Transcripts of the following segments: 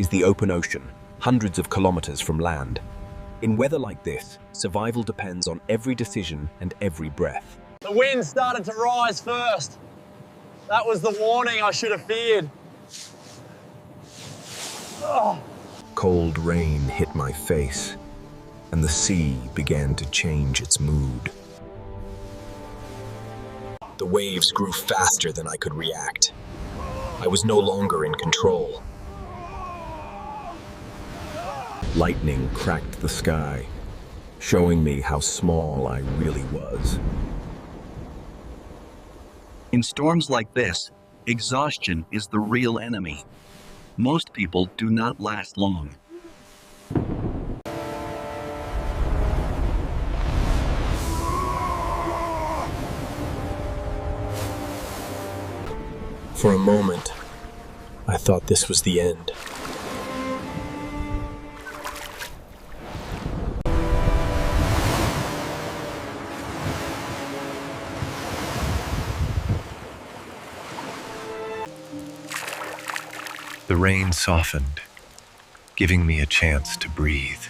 is the open ocean, hundreds of kilometers from land. In weather like this, survival depends on every decision and every breath. The wind started to rise first. That was the warning I should have feared. Oh. Cold rain hit my face, and the sea began to change its mood. The waves grew faster than I could react. I was no longer in control. Lightning cracked the sky, showing me how small I really was. In storms like this, exhaustion is the real enemy. Most people do not last long. For a moment, I thought this was the end. The rain softened, giving me a chance to breathe.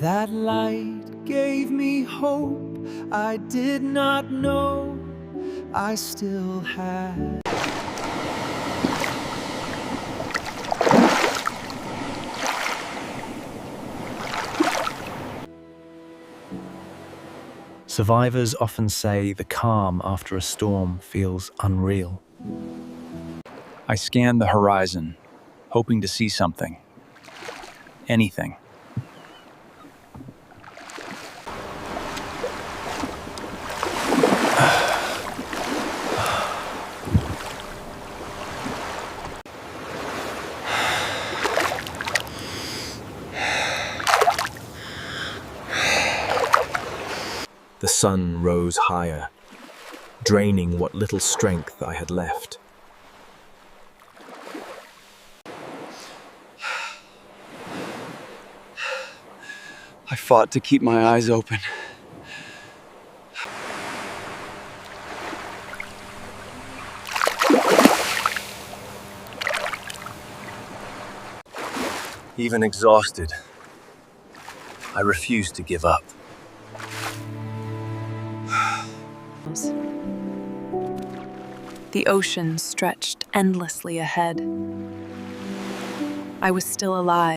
That light gave me hope I did not know I still had. Survivors often say the calm after a storm feels unreal. I scanned the horizon, hoping to see something. Anything. The sun rose higher, draining what little strength I had left. I fought to keep my eyes open. Even exhausted, I refused to give up. The ocean stretched endlessly ahead. I was still alive.